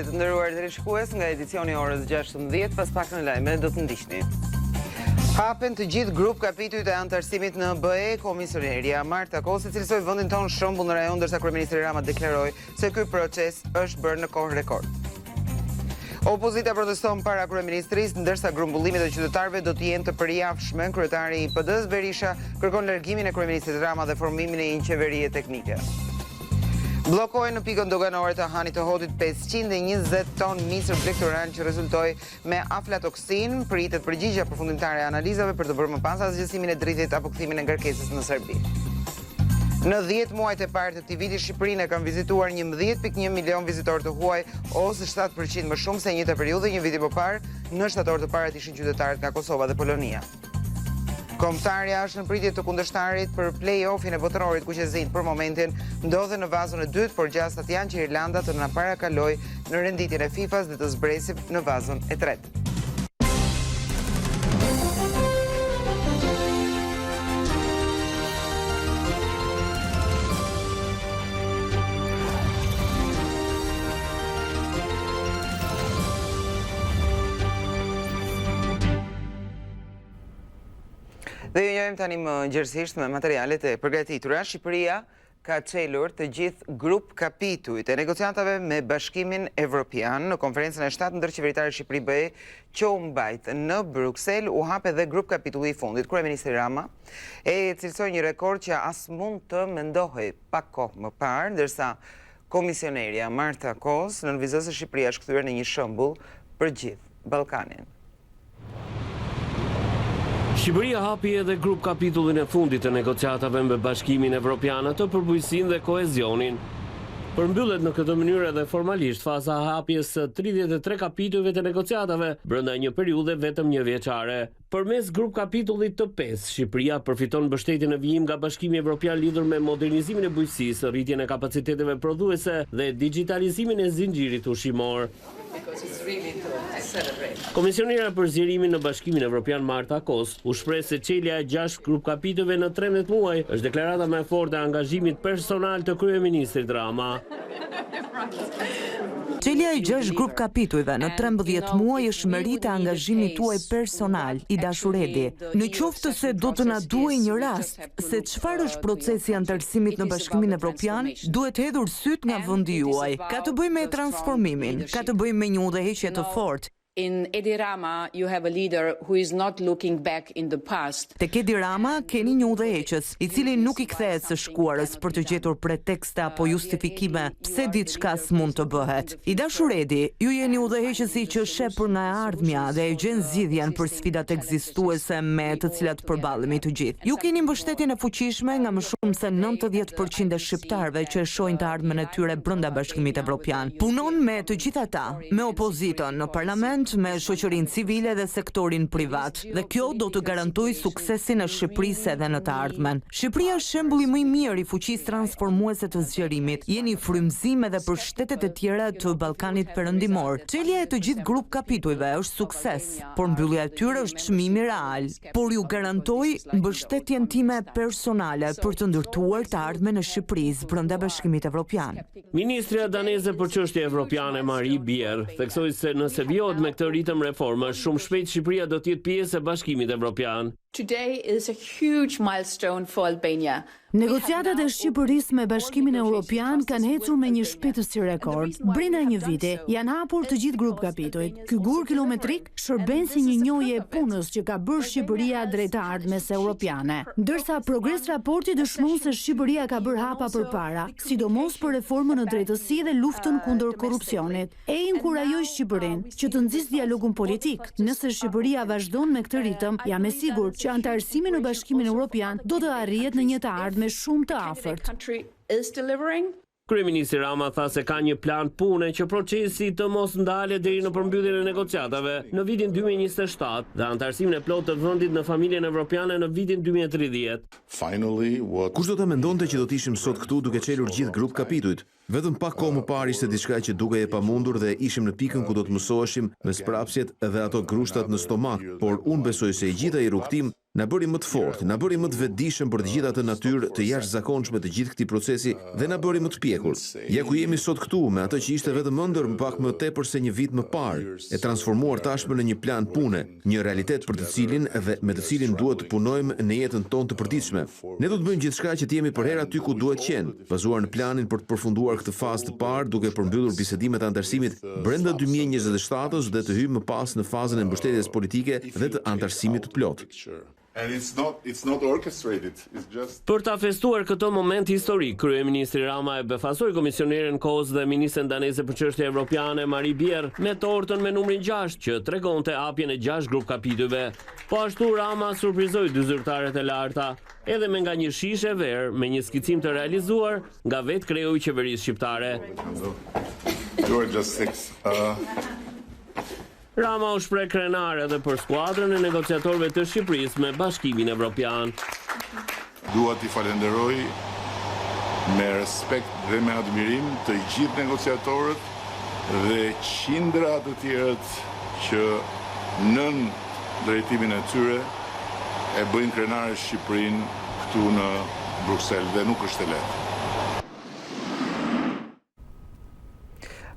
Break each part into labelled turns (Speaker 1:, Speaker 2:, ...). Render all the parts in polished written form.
Speaker 1: të nderuar teleshikues, nga edicioni orës 16, pas pak në lajme do të ndiqni. Hapen të gjithë grup kapitujt e anëtarësimit në BE. Komisionerja Marta Kosi cilësoi vendin tonë shembull në rajon, ndërsa kryeministri Rama deklaroi se ky proces është bërë në kohë rekord. Opozita proteston para kryeministrisë, ndërsa grumbullimet e qytetarëve do të jenë të përjavshme. Kryetari i PD-s Berisha kërkon largimin e kryeministrit Rama dhe formimin e një qeverie teknike. Bllokojnë në pikën doganore të Hanit të Hotit 520 ton misër brektoral që rezultoi me aflatoksin. Pritet përgjigje përfundimtare e analizave për të bërë më pas asgjësimin e dritit apo kthimin e ngarkesës në Serbi. Në 10 muajt e parë të këtij viti Shqipërinë e kanë vizituar 11.1 milion vizitorë të huaj, ose 7% më shumë se njëjtë periudhë një viti më parë. Në shtator të parë ishin qytetarët nga Kosova dhe Polonia. Kombëtarja është në pritje të kundërshtarit për play-offin e botërorit kuqezit. Për momentin ndodhen në vazën e dytë, por gjastat janë që Irlanda të na parakaloj në renditjen e FIFA-s dhe të zbresim në vazën e tretë. Dhe ju njojmë tani më gjërësisht me materialet e përgatitura. Shqipëria ka çelur të gjithë grup kapitujt e negociatave me Bashkimin Evropian. Në konferencën e 7 ndërqeveritare Shqipëri-BE që u mbajt në Bruksel, u hap edhe grup kapitulli i fundit. Kryeministri Rama e cilësoi një rekord që as mund të mendohej pak kohë më parë, ndërsa komisionerja Marta Kos nënvizoi se Shqipëria është kthyer në një shembull për gjithë Ballkanin.
Speaker 2: Shqipëria hapi edhe grup kapitullin e fundit të negociatave me Bashkimin Evropian të përbujqësinë dhe koezionin. Përmbyllet në këtë mënyrë edhe formalisht faza hapjes së 33 kapitujve të negociatave brenda një periudhe vetëm një vjeçare. Përmes grup kapitullit të 5, Shqipëria përfiton mbështetjen e vijim nga Bashkimi Evropian lidhur me modernizimin e bujqësisë, rritjen e kapaciteteve prodhuese dhe digitalizimin e zinxhirit ushqimor. Komisionera për zgjerimin në Bashkimin Evropian Marta Kos u shpreh se çelja e 6 grup kapitujve në 13 muaj është deklarata më e fortë e angazhimit personal të kryeministrit Rama.
Speaker 3: Çelja e 6 grup kapitujve në 13 muaj është merit e angazhimit tuaj personal, i dashur Edi. Në qoftë se do të na duhej një rast se çfarë është procesi i anëtarësimit në Bashkimin Evropian, duhet hedhur syt nga vendi juaj. Ka të bëjë me transformimin, ka të bëjë me një udhëheqje të fortë.
Speaker 4: In Edi Rama, you have a leader who is not looking back in the past.
Speaker 3: Tek Edi Rama keni një udhëheqës, i cili nuk i kthehet së shkuarës për të gjetur pretekste apo justifikime pse diçka s'mund të bëhet. I dashur Edi, ju jeni udhëheqësi që shepur nga e ardhmja dhe e gjen zgjidhjen për sfidat ekzistuese me të cilat përballemi të gjithë. Ju keni mbështetjen e fuqishme nga më shumë se 90% e shqiptarëve që e shohin të ardhmen e tyre brenda Bashkimit Evropian. Punon me të gjithë ata, me opozitën në parlament, me shoqërinë civile dhe sektorin privat, dhe kjo do të garantojë suksesin e Shqipërisë edhe në të ardhmen. Shqipëria është shembulli më i mirë i fuqisë transformuese të zgjerimit. Jeni frymëzim edhe për shtetet e tjera të Ballkanit Perëndimor. Çelja e të gjithë grup kapitujve është sukses, por mbyllja e tyre është çmimi real. Por ju garantoj mbështetjen time personale për të ndërtuar të ardhmen e Shqipërisë brenda Bashkimit Evropian.
Speaker 2: Ministrja daneze për çështje evropiane Marie Bier theksoi se nëse vjohet me këtë ritëm reforma, shumë shpejt Shqipëria do të jetë pjesë e Bashkimit Evropian.
Speaker 4: Today is a huge milestone for Albania.
Speaker 5: Negociatat e Shqipërisë me Bashkimin Evropian kanë ecur me një shpejtësi rekord. Brenda një viti janë hapur të gjithë grup kapitujt. Ky gur kilometrik shërben si një njohje e punës që ka bërë Shqipëria drejt të ardhmes europiane. Ndërsa progres raporti dëshmon se Shqipëria ka bërë hapa përpara, sidomos për reformën në drejtësi dhe luftën kundër korrupsionit. E inkurajoj Shqipërinë që të nxjisë dialogun politik. Nëse Shqipëria vazhdon me këtë ritëm, jam e sigurt që anëtarësimi në Bashkimin Evropian do të arrihet në një të ardhme shumë të afërt.
Speaker 2: Kryeministri Rama tha se ka një plan pune që procesi të mos ndalet deri në përmbylljen e negociatave në vitin 2027 dhe anëtarësimin e plotë të vendit në familjen evropiane në vitin 2030.
Speaker 6: Kush do të mendonte që do të ishim sot këtu duke çelur gjithë grup kapitujt? Vetëm pak kohë më parë ishte diçka që dukej e pamundur dhe ishim në pikën ku do të mësoheshim me sprapsjet dhe ato grushtat në stomak, por unë besoj se i gjithë ai rrugtim na bëri më të fortë, na bëri më të vetëdijshëm për të gjitha atë natyrë të jashtëzakonshme të gjithë këtij procesi dhe na bëri më të pjekur. Ja ku jemi sot këtu me atë që ishte vetëm ëndër pak më tepër se një vit më parë, e transformuar tashmë në një plan pune, një realitet për të cilin dhe me të cilin duhet të punojmë në jetën tonë të përditshme. Ne do të bëjmë gjithçka që të jemi përherë aty ku duhet qenë, bazuar në planin për të përfunduar këtë fazë të parë, duke përmbyllur bisedimet e antarësimit brenda 2027-s dhe të hyjmë më pas në fazën e mbështetjes politike dhe të antarësimit të plotë.
Speaker 7: And it's not orchestrated. It's just
Speaker 2: Për ta festuar këtë moment historik, kryeministri Rama e befasoi komisionerin KOS dhe ministren daneze për çështje evropiane Marie Bjerre me tortën me numrin 6 që tregonte hapjen e 6 grup kapitujve. Po ashtu Rama surprizoi dy zyrtarët e larta, edhe me nga një shishe verë me një skicim të realizuar nga vetë kreu i qeverisë shqiptare.
Speaker 7: you are just six.
Speaker 2: Rama u shpreh krenar edhe për skuadrën e negociatorëve të Shqipërisë me Bashkimin Evropian.
Speaker 7: Dua t'i falenderoj me respekt dhe me admirim të gjithë negociatorët dhe qindra të tjerët që nën drejtimin e tyre e bëjnë krenare Shqipërinë këtu në Bruksel dhe nuk është e lehtë.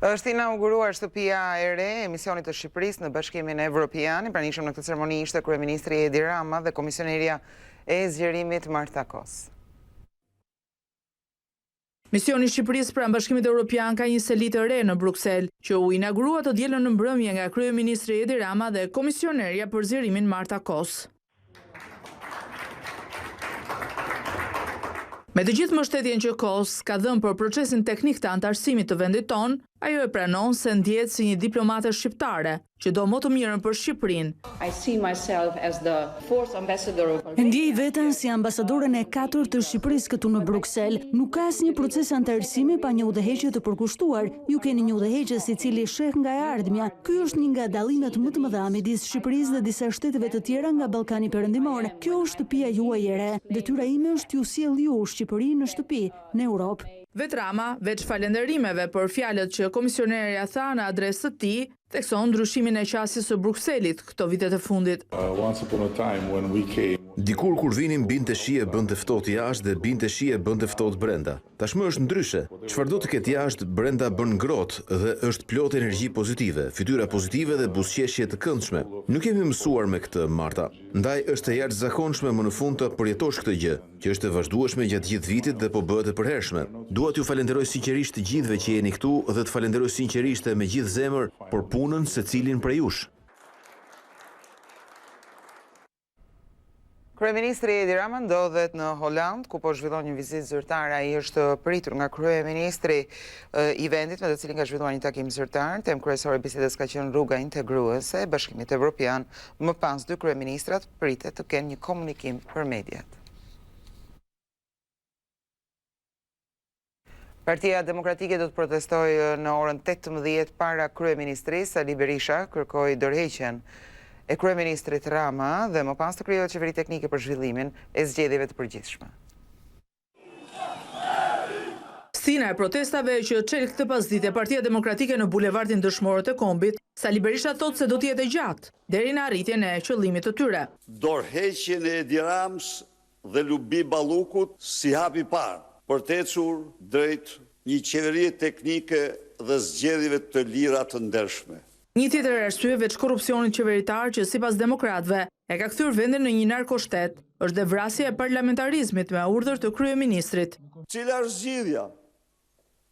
Speaker 1: Është inauguruar shtëpia e re e emisionit të Shqipërisë në Bashkimin Evropian. I pranishëm në këtë ceremoni ishte kryeministri Edi Rama dhe komisioneria e zgjerimit Marta Kos.
Speaker 8: Misioni i Shqipërisë pranë Bashkimit Evropian ka një seli të re në Bruksel, që u inaugurua të dielën në mbrëmje nga kryeministri Edi Rama dhe komisioneria për zgjerimin Marta Kos. Me të gjithë mbështetjen që KOS ka dhënë për procesin teknik të antarësimit të vendit tonë, ajo e pranon se ndjehet si një diplomate shqiptare, që do më të mirën për Shqipërinë.
Speaker 9: Ndjej veten si ambasadoren e 4 të Shqipërisë këtu në Bruksel. Nuk ka asnjë proces antarësimi pa një udhëheqje të përkushtuar. Ju keni një udhëheqës i cili sheh nga e ardhmja. Ky është një nga dallimet më të mëdha midis Shqipërisë dhe disa shteteve të tjera nga Ballkani Perëndimor. Kjo është shtëpia juaj e re. Detyra ime është t'ju sjell ju Shqipërinë në shtëpi, në Europë.
Speaker 8: Vet Rama, veç falënderimeve për fjalët që komisionerja tha në adresë të tij, thekson ndryshimin e qasjes së Brukselit këto vitet e fundit.
Speaker 7: Once upon a time when we came,
Speaker 6: Dikur kur vinim binte shije bënte ftohtë jashtë dhe binte shije bënte ftohtë brenda. Tashmë është ndryshe. Çfarë do të ketë jashtë, brenda bën ngrohtë dhe është plot energji pozitive, fytyra pozitive dhe buzëqeshje të këndshme. Nuk kemi mësuar me këtë, Marta. Ndaj është e jashtëzakonshme më në fund të përjetosh këtë gjë, që është e vazhdueshme gjatë gjithë vitit dhe po bëhet e përhershme. Dua t'ju falenderoj sinqerisht të gjithëve që jeni këtu dhe të falenderoj sinqerisht me gjithë zemër për punën secilin prej jush.
Speaker 1: Kryeministri Edi Rama ndodhet në Holland, ku po zhvillon një vizitë zyrtare. Ai është pritur nga kryeministri i vendit, me të cilin ka zhvilluar një takim zyrtar. Temë kryesore e bisedës ka qenë rruga integruese e Bashkimit Evropian. Më pas, dy kryeministrat pritet të kenë një komunikim për mediat. Partia Demokratike do të protestojë në orën 18 para kryeministrisë. Sali Berisha kërkoi dorëheqjen e kryeministrit Rama dhe më pas të krijohet qeveri teknike për zhvillimin e zgjedhjeve të përgjithshme.
Speaker 8: Stina e protestave që çel këtë pasdite Partia Demokratike në bulevardin Dëshmorët e Kombit, Sali Berisha thotë se do të jetë gjatë deri në arritjen e qëllimit të tyre.
Speaker 10: Dorëheqjen e Edi Ramës dhe Lubi Ballukut si hapi parë për të ecur drejt një qeverie teknike dhe zgjedhjeve të lira të ndershme.
Speaker 8: Një tjetër arsye veç korrupsionit qeveritar që sipas demokratëve e ka kthyer vendin në një narkoshtet është dhe vrasja e parlamentarizmit me urdhër të kryeministrit.
Speaker 10: Cila është zgjidhja?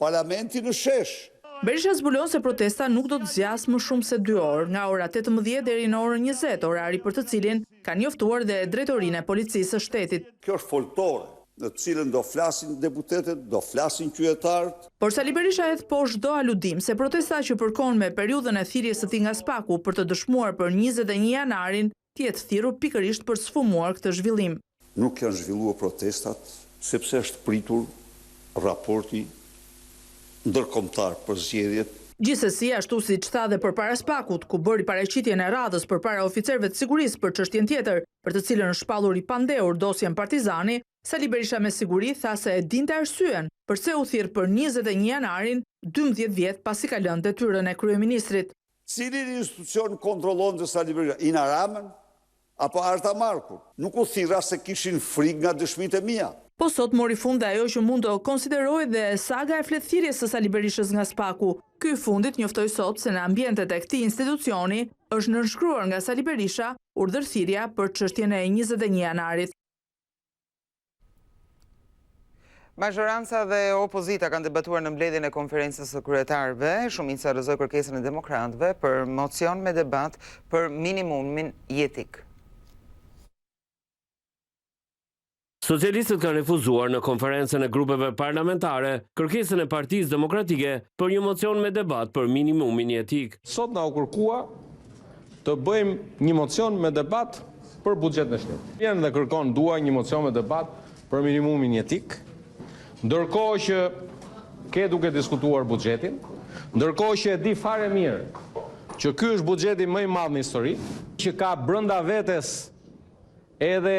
Speaker 10: Parlamenti në shesh.
Speaker 8: Berisha zbulon se protesta nuk do të zgjasë më shumë se 2 orë, nga ora 18 deri në orën 20, orari për të cilin kanë njoftuar dhe drejtorinë e policisë së shtetit.
Speaker 10: Kjo është foltore, në cilën do flasin deputetët, do flasin qytetarët.
Speaker 8: Por Sali Berisha hedh poshtë çdo aludim se protesta që përkon me periudhën e thirrjes së tij nga Spaku për të dëshmuar për 21 janarin, të jetë thirrur pikërisht për sfumuar këtë zhvillim.
Speaker 10: Nuk janë zhvilluar protestat sepse është pritur raporti ndërkombëtar për zgjedhjet.
Speaker 8: Gjithsesi, ashtu siç tha dhe përpara Spakut, ku bëri paraqitjen e radhës përpara oficerëve të sigurisë për çështjen tjetër, për të cilën është shpallur i pandehur dosjen Partizani, Sali Berisha me siguri tha se e dinte arsyen përse u thirr për 21 janarin, 12 vjet pasi ka lënë detyrën e kryeministrit.
Speaker 10: Cili institucion kontrollon të Sali Berisha? Ina Ramën apo Arta Marku. Nuk u thirra se kishin frikë nga dëshmitë e mia.
Speaker 8: Po sot mori fund dhe ajo që mund të konsiderojë dhe saga e fletëthirrjes së Sali Berishës nga Spaku. Ky fundit njoftoi sot se në ambientet e këtij institucioni është nënshkruar nga Sali Berisha urdhërthirrja për çështjen e 21 janarit.
Speaker 1: Majoranca dhe opozita kanë debatuar në mbledhjen e konferencës së kryetarëve. Shumica rrëzoi kërkesën e demokratëve për mocion me debat për minimumin jetik.
Speaker 2: Socialistët kanë refuzuar në konferencën e grupeve parlamentare kërkesën e Partisë Demokratike për një mocion me debat për minimumin jetik.
Speaker 11: Sot na u kërkua të bëjmë një mocion me debat për buxhetin e shtetit. Vjen dhe kërkon një mocion me debat për minimumin jetik, ndërkohë që ke duke diskutuar buxhetin, ndërkohë që e di fare mirë që ky është buxheti më i madh në histori, që ka brenda vetes edhe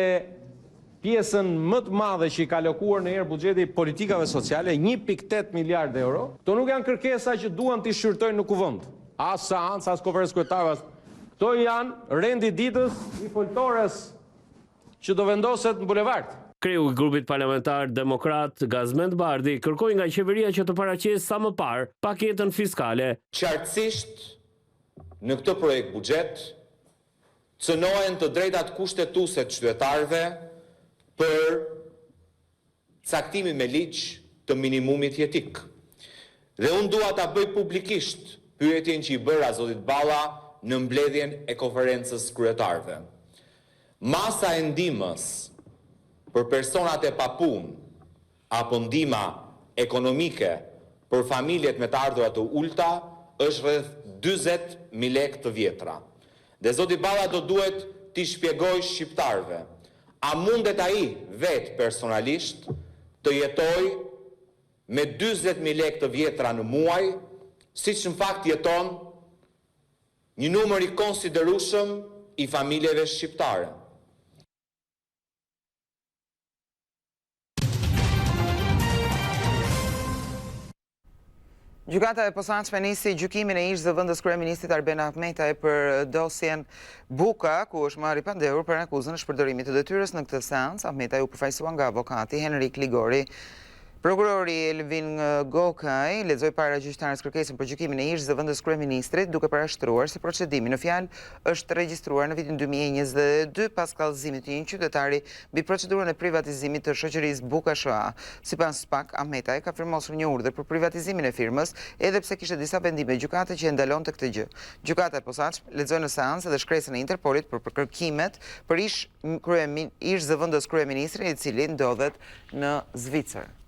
Speaker 11: pjesën më të madhe që i ka alokuar në herë buxheti politikave sociale, 1.8 miliard euro. Këto nuk janë kërkesa që duan t'i shqyrtojnë në kuvend. As seancë, as konferencë kryetare. Këto janë rendi ditës i foltores që do vendoset në bulevard.
Speaker 2: Kreu i grupit parlamentar demokrat Gazmend Bardhi kërkoi nga qeveria që të paraqesë sa më parë paketën fiskale.
Speaker 12: Qartësisht në këtë projekt buxhet cënohen të drejtat kushtetuese të qytetarëve për caktimin me ligj të minimumit jetik. Dhe unë dua ta bëj publikisht pyetjen që i bëra zotit Balla në mbledhjen e konferencës kryetarëve. Masa e ndihmës për personat e papunë apo ndihma ekonomike për familjet me të ardhura të ulta është rreth 40.000 lekë të vjetra. Dhe zoti Balla do duhet t'i shpjegojë shqiptarëve, a mundet ai vetë personalisht të jetoj me 40.000 lekë të vjetra në muaj, siç në fakt jeton një numër i konsiderueshëm i familjeve shqiptare.
Speaker 1: Gjykata e posaçme nisi gjykimin e ish zëvendës kryeministit Arben Ahmetaj për dosjen Buka, ku është marrë i pandehur për akuzën e shpërdorimit të detyrës. Në këtë seancë, Ahmetaj u përfaqësua nga avokati Henrik Ligori. Prokurori Elvin Gokaj lexoi para gjyqtarës kërkesën për gjykimin e ish zëvendës kryeministrit, duke parashtruar se procedimi në fjalë është regjistruar në vitin 2022 pas kallëzimit të një qytetari mbi procedurën e privatizimit të shoqërisë Buka S.A. Sipas SPAK, Ahmetaj ka firmosur një urdhër për privatizimin e firmës, edhe pse kishte disa vendime gjykate që e ndalonte këtë gjë. Gjykata e posaçme lexoi në seancë edhe shkresën e Interpolit për kërkimet për ish zëvendës kryeministrit, i cili ndodhet në Zvicër.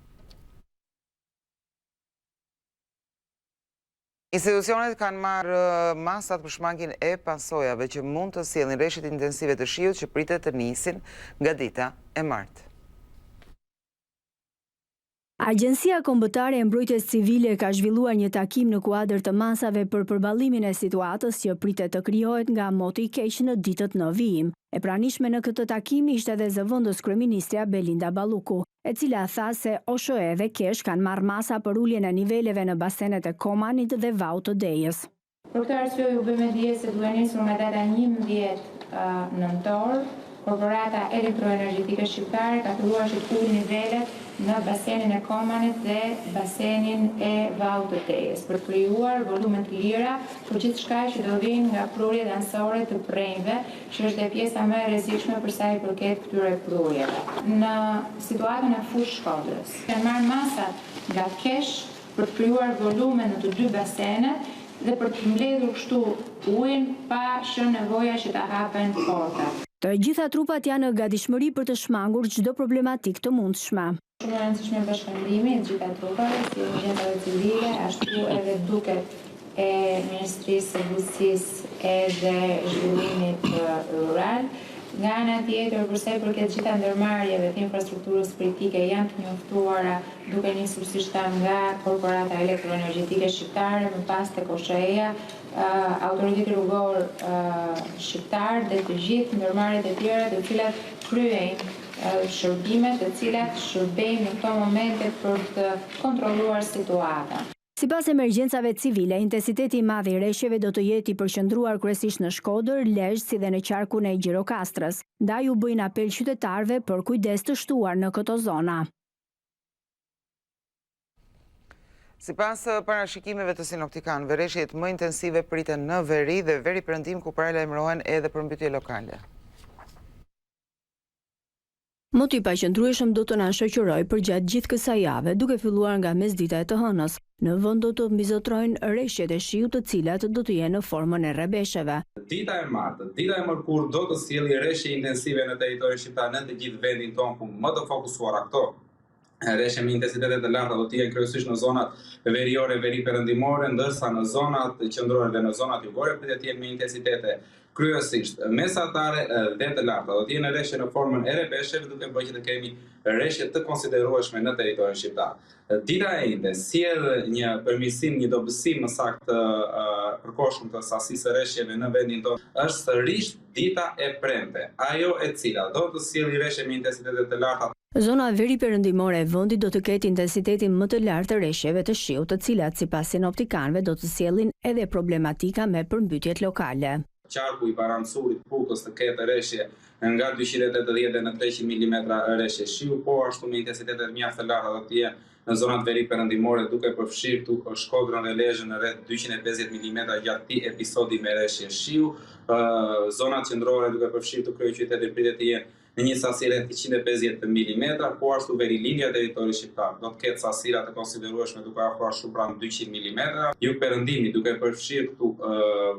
Speaker 1: Institucionet kanë marrë masat për shmangjen e pasojave që mund të sjellin rreshtit intensive të shiut që pritet të nisin nga dita e martë.
Speaker 13: Agjencia Kombëtare e Mbrojtjes Civile ka zhvilluar një takim në kuadër të masave për përballimin e situatës që pritet të krijohet nga moti i keq në ditët në vijim. E pranishme në këtë takim ishte edhe zëvendës kryeministja Belinda Balluku, e cila tha se OSHE dhe Kesh kanë marrë masa për uljen e niveleve në basenet e Komanit dhe Vaut të Dejës.
Speaker 14: Për këtë arsye ju bëjmë dije se duhet nisur nga data 11 nëntor, Korporata Elektroenergjetike Shqiptare ka filluar që të ulë nivelet në basenin e Komanit dhe basenin e Vaut të Dejës, për të krijuar volume të lira për gjithçka që do vinë nga prurjet anësore të prenjve, që është e pjesa më e rrezikshme për sa i përket këtyre prurjeve. Në situatën e fushë Shkodrës, kanë marrë masat nga Kesh për të krijuar volume në të dy basenet dhe për të mbledhur kështu ujin pa shënë nevoja që ta hapen portat.
Speaker 13: Të gjitha trupat janë në gatishmëri për të shmangur çdo problematik të mundshme.
Speaker 14: Shumë e rëndësishme bashkëndrimi të gjitha trupave, si urgjentave civile, ashtu edhe duket e Ministrisë së Bujqësisë edhe Zhvillimit Rural. Nga ana tjetër, përsa i përket gjitha ndërmarrjeve të infrastrukturës kritike janë të njoftuara duke nisur si shtam nga Korporata Elektroenergjetike Shqiptare, më pas tek OSHE-ja, Autoriteti Rrugor Shqiptar dhe të gjithë ndërmarrjet e tjera të cilat kryejnë shërbime të cilat shërbejnë në këto momente për të kontrolluar situatën.
Speaker 13: Sipas emergjencave civile, intensiteti i madh i rreshjeve do të jetë i përqendruar kryesisht në Shkodër, Lezhë si dhe në qarkun e Gjirokastrës. Ndaj u bëjnë apel qytetarëve për kujdes të shtuar në këto zona.
Speaker 1: Sipas parashikimeve të sinoptikanëve, rreshjet më intensive priten në veri dhe veri perëndim ku paralajmërohen edhe përmbytje lokale.
Speaker 13: Moti i paqëndrueshëm do të na shoqërojë përgjatë gjithë kësaj jave, duke filluar nga mesdita e të hënës. Në vend do të mbizotrojnë rreshjet e shiut, të cilat do të jenë në formën e rrebesheve.
Speaker 15: Dita e martë, dita e mërkurë do të sjellë rreshje intensive në territorin shqiptar në të gjithë vendin tonë, ku më të fokusuara këto rreshje me intensitete të larta do të jenë kryesisht në zonat veriore, veri perëndimore, ndërsa në zonat qendrore dhe në zonat jugore pritet të jenë me intensitete kryesisht mesatare dhe të larta. Do të jenë rreshje në formën e rrebesheve, duke bërë që të kemi rreshje të konsiderueshme në territorin shqiptar. Dita e njëjtë sjell një përmirësim, një dobësim më saktë përkohshëm të sasisë rreshjeve në vendin tonë. Është sërish dita e premte, ajo e cila do të sjellë rreshje me intensitete të larta.
Speaker 13: Zona veri perëndimore e vendit do të ketë intensitetin më të lartë të rreshjeve të shiut, të cilat sipas sinoptikanëve do të sjellin edhe problematika me përmbytjet lokale.
Speaker 15: Qarku i Barancurit, Pukës të ketë rreshje nga 280 dhe në 300 mm rreshje shiu, po ashtu me intensitetet mjaft të larta do të jenë në zonat veri perëndimore, duke përfshirë Shkodrën dhe Lezhën në rreth 250 mm gjatë këtij episodi me rreshje shiu. Zonat qendrore duke përfshirë të kryeqytetin pritet të jenë në një sasi rreth 150 mm, po ashtu verilindja e territorit shqiptar do të ketë sasira të konsiderueshme duke afruar shumë pranë 200 mm. Jug perëndimi duke përfshirë këtu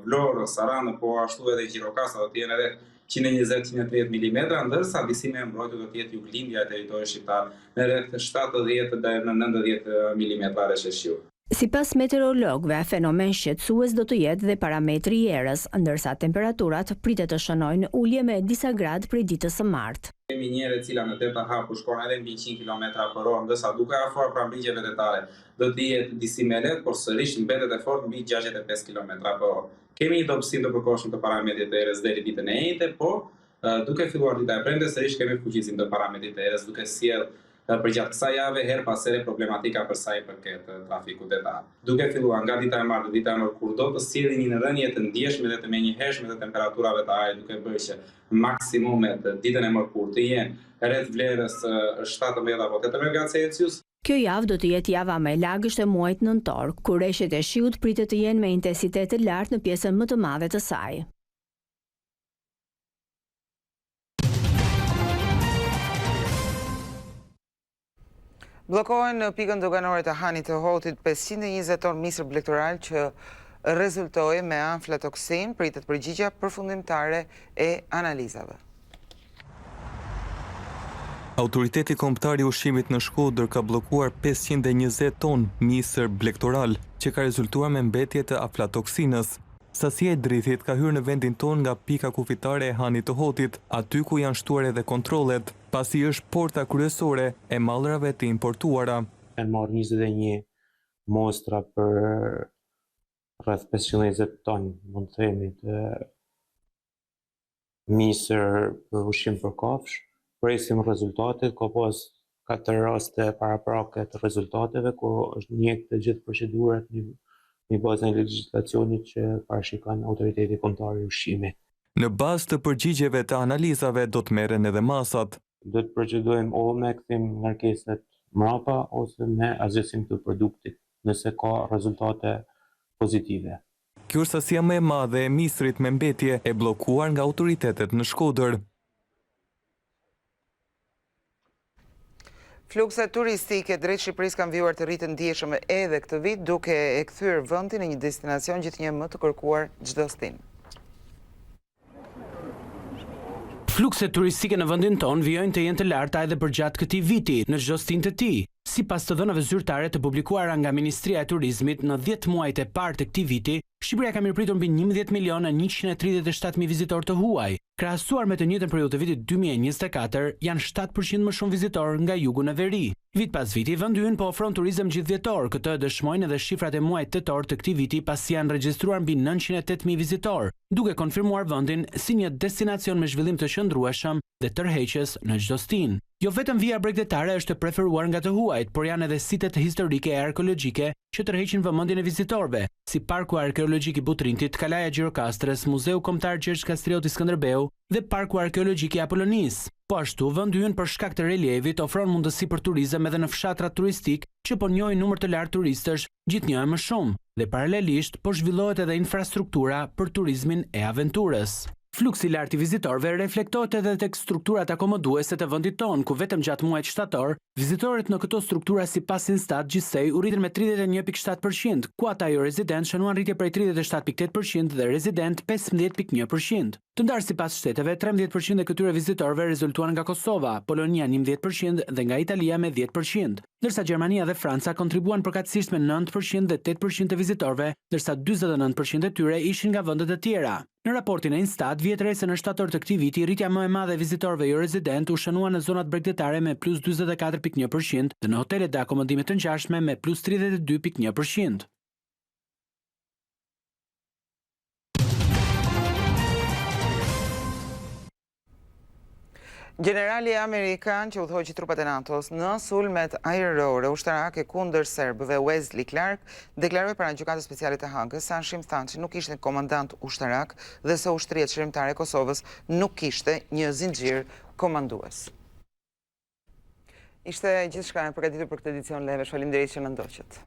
Speaker 15: Vlorë, Saranë, po ashtu edhe Gjirokastra do të jenë rreth 120-130 mm, ndërsa disimi e mbrojtur do të jetë juglindja e territorit shqiptar në rreth 70 deri në 90 mm rreshje shiu.
Speaker 13: Sipas meteorologëve, fenomen shqetësues do të jetë dhe parametri i erës, ndërsa temperaturat pritet të shënojnë ulje me disa gradë prej ditës së martë.
Speaker 15: Kemi një erë e cila në det të hapur shkon edhe mbi 100 km/h, ndërsa duke afruar pranë brigjeve detare do të jetë disim e lehtë, por sërish mbetet e fortë mbi 65 km/h. Kemi një dobësim të përkohshëm të parametrit të erës deri ditën e njëjtë, por duke filluar dita e premte sërish kemi fuqizim të parametrit të erës, duke sjellë përgjatë kësaj jave her pas here problematika për sa i përket trafikut detar. Duke filluar nga dita e martë dhe dita e mërkurë do të sjellin një rënje të ndjeshme dhe të menjëhershme të temperaturave të ajrit, duke bërë që maksimumet ditën e mërkurë të jenë rreth vlerës 17 apo 18 gradë Celsius.
Speaker 13: Kjo javë do të jetë java më e lagësht e muajit nëntor, ku rreshjet e shiut pritet të jenë me intensitet të lartë në pjesën më të madhe të saj.
Speaker 1: Bllokohen në pikën doganore të Hanit të Hotit 520 ton misër blegtoral që rezultoi me aflatoksin, pritet përgjigja përfundimtare e analizave.
Speaker 16: Autoriteti Kombëtar i Ushqimit në Shkodër ka bllokuar 520 ton misër blegtoral, që ka rezultuar me mbetje të aflatoksinës. Sasia e drithit ka hyrë në vendin ton nga pika kufitare e Hanit të Hotit, aty ku janë shtuar edhe kontrollet, pasi është porta kryesore e mallrave të importuara.
Speaker 17: Kanë marrë 21 mostra për rreth 520 ton, mund të themi, të misër për ushqim për kafsh. Presim rezultatet, ka pas 4 raste paraprake të rezultateve, ku është njek të gjithë procedurat në bazën e legjislacionit që parashikon Autoriteti Kombëtar i Ushqimit.
Speaker 16: Në bazë të përgjigjeve të analizave do të merren edhe masat.
Speaker 17: Do të procedojmë o me kthim ngarkesat mbrapa ose me azhësim të produktit, nëse ka rezultate pozitive.
Speaker 16: Kjo është sasia më e madhe e misrit me mbetje e bllokuar nga autoritetet në Shkodër.
Speaker 1: Flukset turistike drejt Shqipërisë kanë vjuar të rritën ndjeshëm edhe këtë vit, duke e kthyer vendin në një destinacion gjithnjë më të kërkuar çdo stin.
Speaker 18: Flukset turistike në vendin tonë vijojnë të jenë të larta edhe përgjatë këtij viti në çdo stin të tij. Sipas të dhënave zyrtare të publikuara nga Ministria e Turizmit në 10 muajt e parë të këtij viti, Shqipëria ka mirëpritur mbi 11.137.000 vizitorë të huaj. Krahasuar me të njëjtën periudhë të vitit 2024, janë 7% më shumë vizitorë nga jugu në veri. Vit pas viti, vendi ynë po ofron turizëm gjithvjetor, këtë dëshmojnë edhe shifrat e muajit tetor të këtij viti, pasi janë regjistruar mbi 908.000 vizitorë, duke konfirmuar vendin si një destinacion me zhvillim të qëndrueshëm dhe tërheqës në çdo stin. Jo vetëm vija bregdetare është e preferuar nga të huajt, por janë edhe sitet historike e arkeologjike që tërheqin vëmendjen e vizitorëve, si Parku Arkeologjik i Butrintit, Kalaja Gjirokastres, Muzeu Kombëtar Gjergj Kastrioti Skënderbeu dhe Parku Arkeologjik i Apolonis. Po ashtu, vendi ynë për shkak të relievit ofron mundësi për turizëm edhe në fshatrat turistik që po njohin numër të lartë turistësh, gjithnjë më shumë, dhe paralelisht po zhvillohet edhe infrastruktura për turizmin e aventurës. Fluksi i lartë i vizitorëve reflektohet edhe tek strukturat akomoduese të vendit tonë, ku vetëm gjatë muajit shtator, vizitorët në këto struktura sipas Instat gjithsej u rritën me 31.7%, ku ata jo rezident shënuan rritje prej 37.8% dhe rezident 15.1%. Të ndarë sipas shteteve, 13% e këtyre vizitorëve rezultuan nga Kosova, Polonia 11% dhe nga Italia me 10%, ndërsa Gjermania dhe Franca kontribuan përkatësisht me 9% dhe 8% e vizitorëve, ndërsa 49% e tyre ishin nga vendet e tjera. Në raportin e Instat, vjetre se në shtator të këtij viti, rritja më e madhe e vizitorëve jo rezident u shënua në zonat bregdetare me plus 44.1% dhe në hotelet dhe akomodimet të ngjashme me plus 32.1%.
Speaker 1: Generali amerikan që udhëhoqi trupat e NATO-s në sulmet ajrore ushtarake kundër serbëve Wesley Clark deklaroi para gjykatës speciale të Hagës se Anshim Thaçi nuk ishte komandant ushtarak dhe se ushtria çlimtare e Kosovës nuk kishte një zinxhir komandues. Ishte gjithçka e përgatitur për këtë edicion live. Faleminderit që na ndoqët.